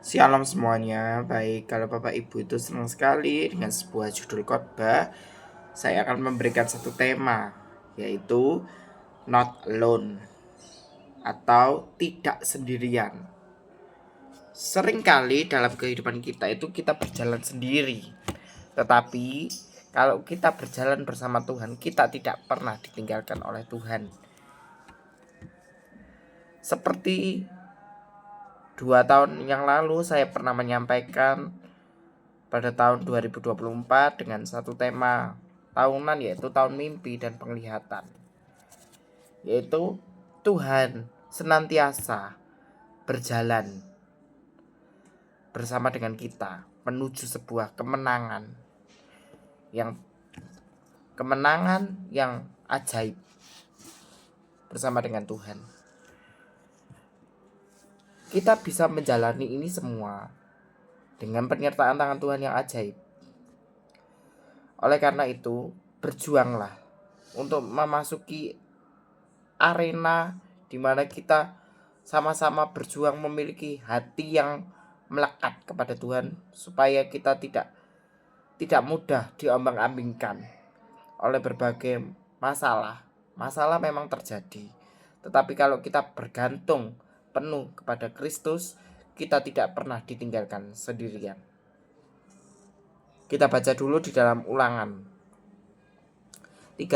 Shalom semuanya. Baik, kalau Bapak Ibu itu senang sekali dengan sebuah judul khotbah, saya akan memberikan satu tema, yaitu not alone atau tidak sendirian. Seringkali dalam kehidupan kita itu kita berjalan sendiri. Tetapi kalau kita berjalan bersama Tuhan, kita tidak pernah ditinggalkan oleh Tuhan. Seperti 2 tahun yang lalu saya pernah menyampaikan pada tahun 2024 dengan satu tema tahunan, yaitu tahun mimpi dan penglihatan, yaitu Tuhan senantiasa berjalan bersama dengan kita menuju sebuah kemenangan yang ajaib bersama dengan Tuhan. Kita bisa menjalani ini semua dengan penyertaan tangan Tuhan yang ajaib. Oleh karena itu, berjuanglah untuk memasuki arena di mana kita sama-sama berjuang memiliki hati yang melekat kepada Tuhan, supaya kita tidak mudah diombang-ambingkan oleh berbagai masalah. Masalah memang terjadi, tetapi kalau kita bergantung penuh kepada Kristus, kita tidak pernah ditinggalkan sendirian. Kita baca dulu di dalam Ulangan 31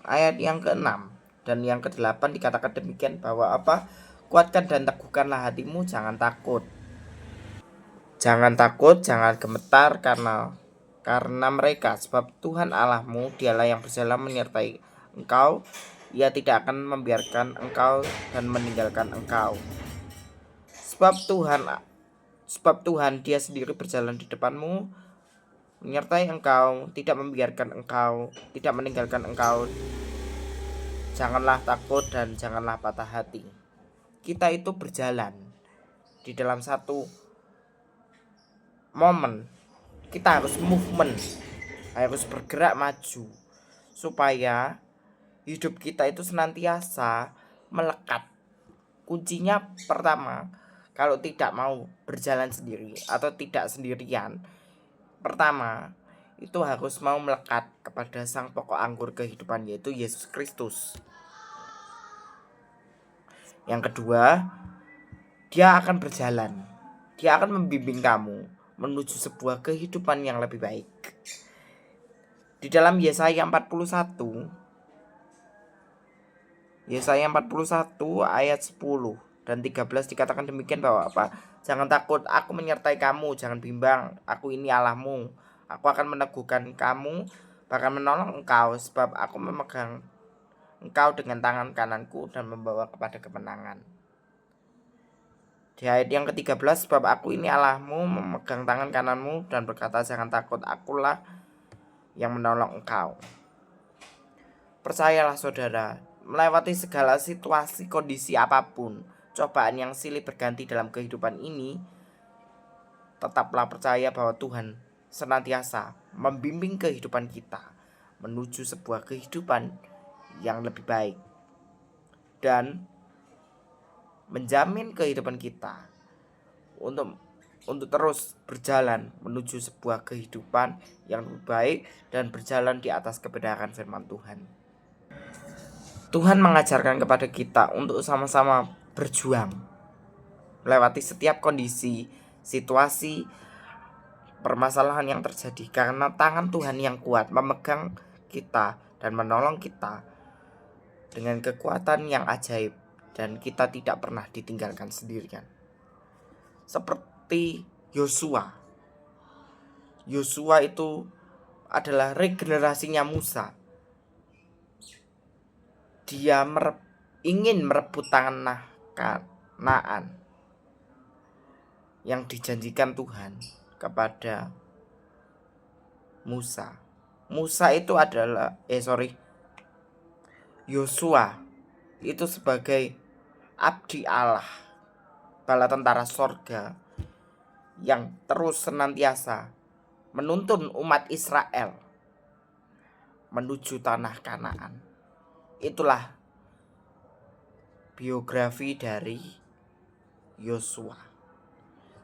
ayat yang ke-6 dan yang ke-8 dikatakan demikian bahwa kuatkan dan teguhkanlah hatimu, jangan takut. Jangan takut, jangan gemetar karena mereka, sebab Tuhan Allahmu dialah yang berjalan menyertai engkau. Ia tidak akan membiarkan engkau dan meninggalkan engkau. Sebab Tuhan dia sendiri berjalan di depanmu, menyertai engkau, tidak membiarkan engkau, tidak meninggalkan engkau. Janganlah takut dan janganlah patah hati. Kita itu berjalan di dalam satu momen. Kita harus movement, harus bergerak maju, supaya hidup kita itu senantiasa melekat. Kuncinya pertama, kalau tidak mau berjalan sendiri atau tidak sendirian, pertama itu harus mau melekat kepada sang pokok anggur kehidupan, yaitu Yesus Kristus. Yang kedua, dia akan berjalan, dia akan membimbing kamu menuju sebuah kehidupan yang lebih baik. Di dalam Yesaya 41 ayat 10 dan 13 dikatakan demikian bahwa jangan takut, aku menyertai kamu, jangan bimbang, aku ini Allahmu. Aku akan meneguhkan kamu, bahkan menolong engkau, sebab aku memegang engkau dengan tangan kananku dan membawa kepada kemenangan. Di ayat yang ke-13, sebab aku ini Allahmu, memegang tangan kananmu dan berkata, jangan takut, akulah yang menolong engkau. Percayalah saudara, melewati segala situasi, kondisi apapun, cobaan yang silih berganti dalam kehidupan ini, tetaplah percaya bahwa Tuhan senantiasa membimbing kehidupan kita menuju sebuah kehidupan yang lebih baik dan menjamin kehidupan kita untuk terus berjalan menuju sebuah kehidupan yang lebih baik dan berjalan di atas kebenaran firman Tuhan. Tuhan mengajarkan kepada kita untuk sama-sama berjuang melewati setiap kondisi, situasi, permasalahan yang terjadi, karena tangan Tuhan yang kuat memegang kita dan menolong kita dengan kekuatan yang ajaib, dan kita tidak pernah ditinggalkan sendirian. Seperti Yosua itu adalah regenerasinya Musa. Dia ingin merebut tanah Kanaan yang dijanjikan Tuhan kepada Musa. Yosua itu sebagai abdi Allah, bala tentara sorga yang terus senantiasa menuntun umat Israel menuju tanah Kanaan. Itulah biografi dari Yosua.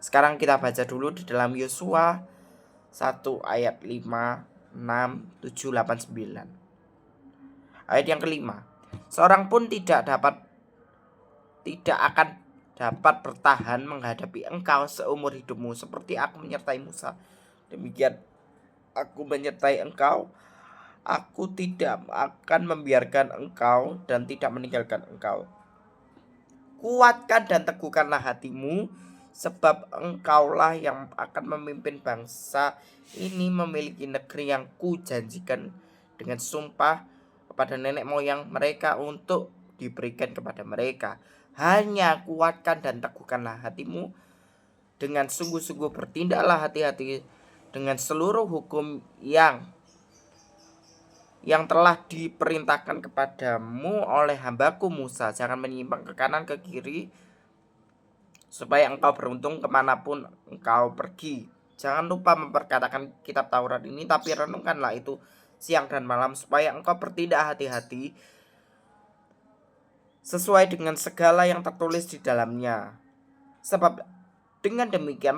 Sekarang kita baca dulu di dalam Yosua 1 ayat 5, 6, 7, 8, 9. Ayat yang kelima. Seorang pun tidak akan dapat bertahan menghadapi engkau seumur hidupmu seperti aku menyertai Musa. Demikian aku menyertai engkau. Aku tidak akan membiarkan engkau dan tidak meninggalkan engkau. Kuatkan dan teguhkanlah hatimu, sebab engkaulah yang akan memimpin bangsa ini memiliki negeri yang kujanjikan dengan sumpah kepada nenek moyang mereka untuk diberikan kepada mereka. Hanya kuatkan dan teguhkanlah hatimu, dengan sungguh-sungguh bertindaklah hati-hati dengan seluruh hukum yang telah diperintahkan kepadamu oleh hambaku Musa. Jangan menyimpang ke kanan ke kiri, supaya engkau beruntung kemanapun engkau pergi. Jangan lupa memperkatakan kitab Taurat ini, tapi renungkanlah itu siang dan malam, supaya engkau bertindak hati-hati sesuai dengan segala yang tertulis di dalamnya. Sebab dengan demikian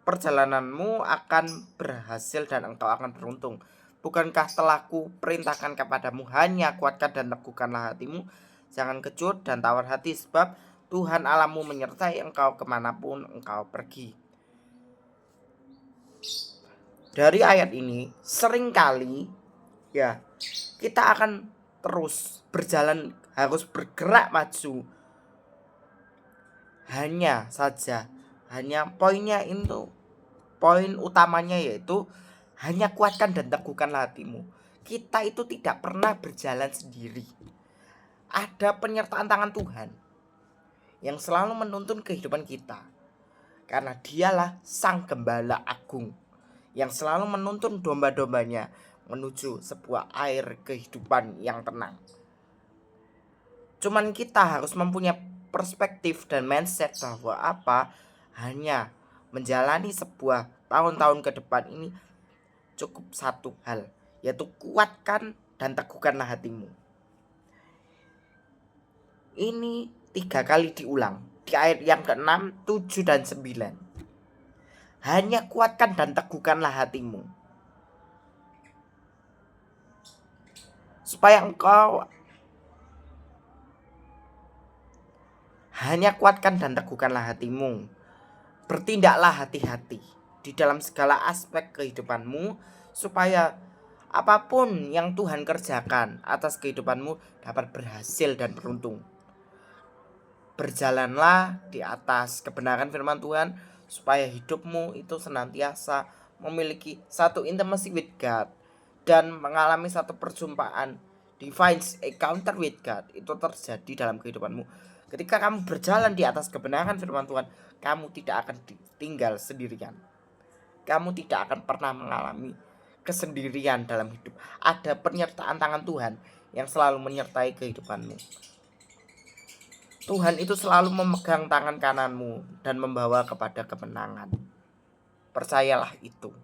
perjalananmu akan berhasil dan engkau akan beruntung. Bukankah telah ku perintahkan kepadamu, hanya kuatkan dan teguhkanlah hatimu, jangan kecut dan tawar hati, sebab Tuhan Allahmu menyertai engkau kemanapun engkau pergi. Dari ayat ini seringkali kita akan terus berjalan, harus bergerak maju. Hanya poinnya itu, poin utamanya yaitu hanya kuatkan dan teguhkanlah hatimu. Kita itu tidak pernah berjalan sendiri. Ada penyertaan tangan Tuhan yang selalu menuntun kehidupan kita. Karena dialah sang gembala agung yang selalu menuntun domba-dombanya menuju sebuah air kehidupan yang tenang. Cuman kita harus mempunyai perspektif dan mindset bahwa hanya menjalani sebuah tahun-tahun ke depan ini cukup satu hal, yaitu kuatkan dan teguhkanlah hatimu. Ini 3 kali diulang di ayat yang ke-6, 7, dan 9. Hanya kuatkan dan teguhkanlah hatimu, supaya engkau hanya kuatkan dan teguhkanlah hatimu. Bertindaklah hati-hati di dalam segala aspek kehidupanmu, supaya apapun yang Tuhan kerjakan atas kehidupanmu dapat berhasil dan beruntung. Berjalanlah di atas kebenaran firman Tuhan, supaya hidupmu itu senantiasa memiliki satu intimacy with God dan mengalami satu perjumpaan divine encounter with God itu terjadi dalam kehidupanmu. Ketika kamu berjalan di atas kebenaran firman Tuhan, kamu tidak akan ditinggal sendirian. Kamu tidak akan pernah mengalami kesendirian dalam hidup. Ada penyertaan tangan Tuhan yang selalu menyertai kehidupanmu. Tuhan itu selalu memegang tangan kananmu dan membawa kepada kemenangan. Percayalah itu.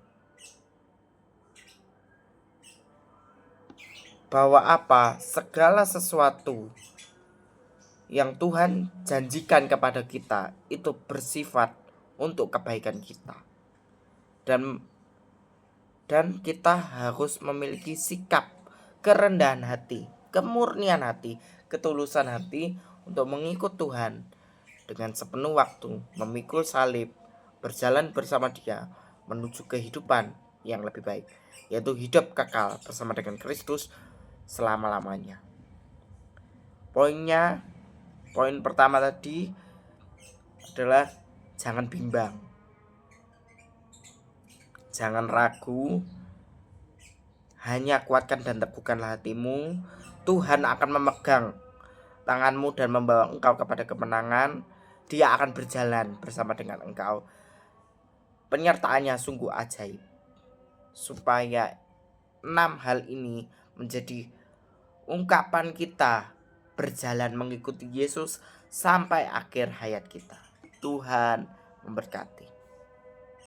Bahwa segala sesuatu yang Tuhan janjikan kepada kita itu bersifat untuk kebaikan kita. Dan kita harus memiliki sikap kerendahan hati, kemurnian hati, ketulusan hati untuk mengikut Tuhan dengan sepenuh waktu, memikul salib, berjalan bersama Dia menuju kehidupan yang lebih baik, yaitu hidup kekal bersama dengan Kristus selama-lamanya. Poin pertama tadi adalah jangan bimbang, jangan ragu, hanya kuatkan dan teguhkanlah hatimu. Tuhan akan memegang tanganmu dan membawa engkau kepada kemenangan. Dia akan berjalan bersama dengan engkau. Penyertaannya sungguh ajaib. Supaya 6 hal ini menjadi ungkapan kita berjalan mengikuti Yesus sampai akhir hayat kita. Tuhan memberkati.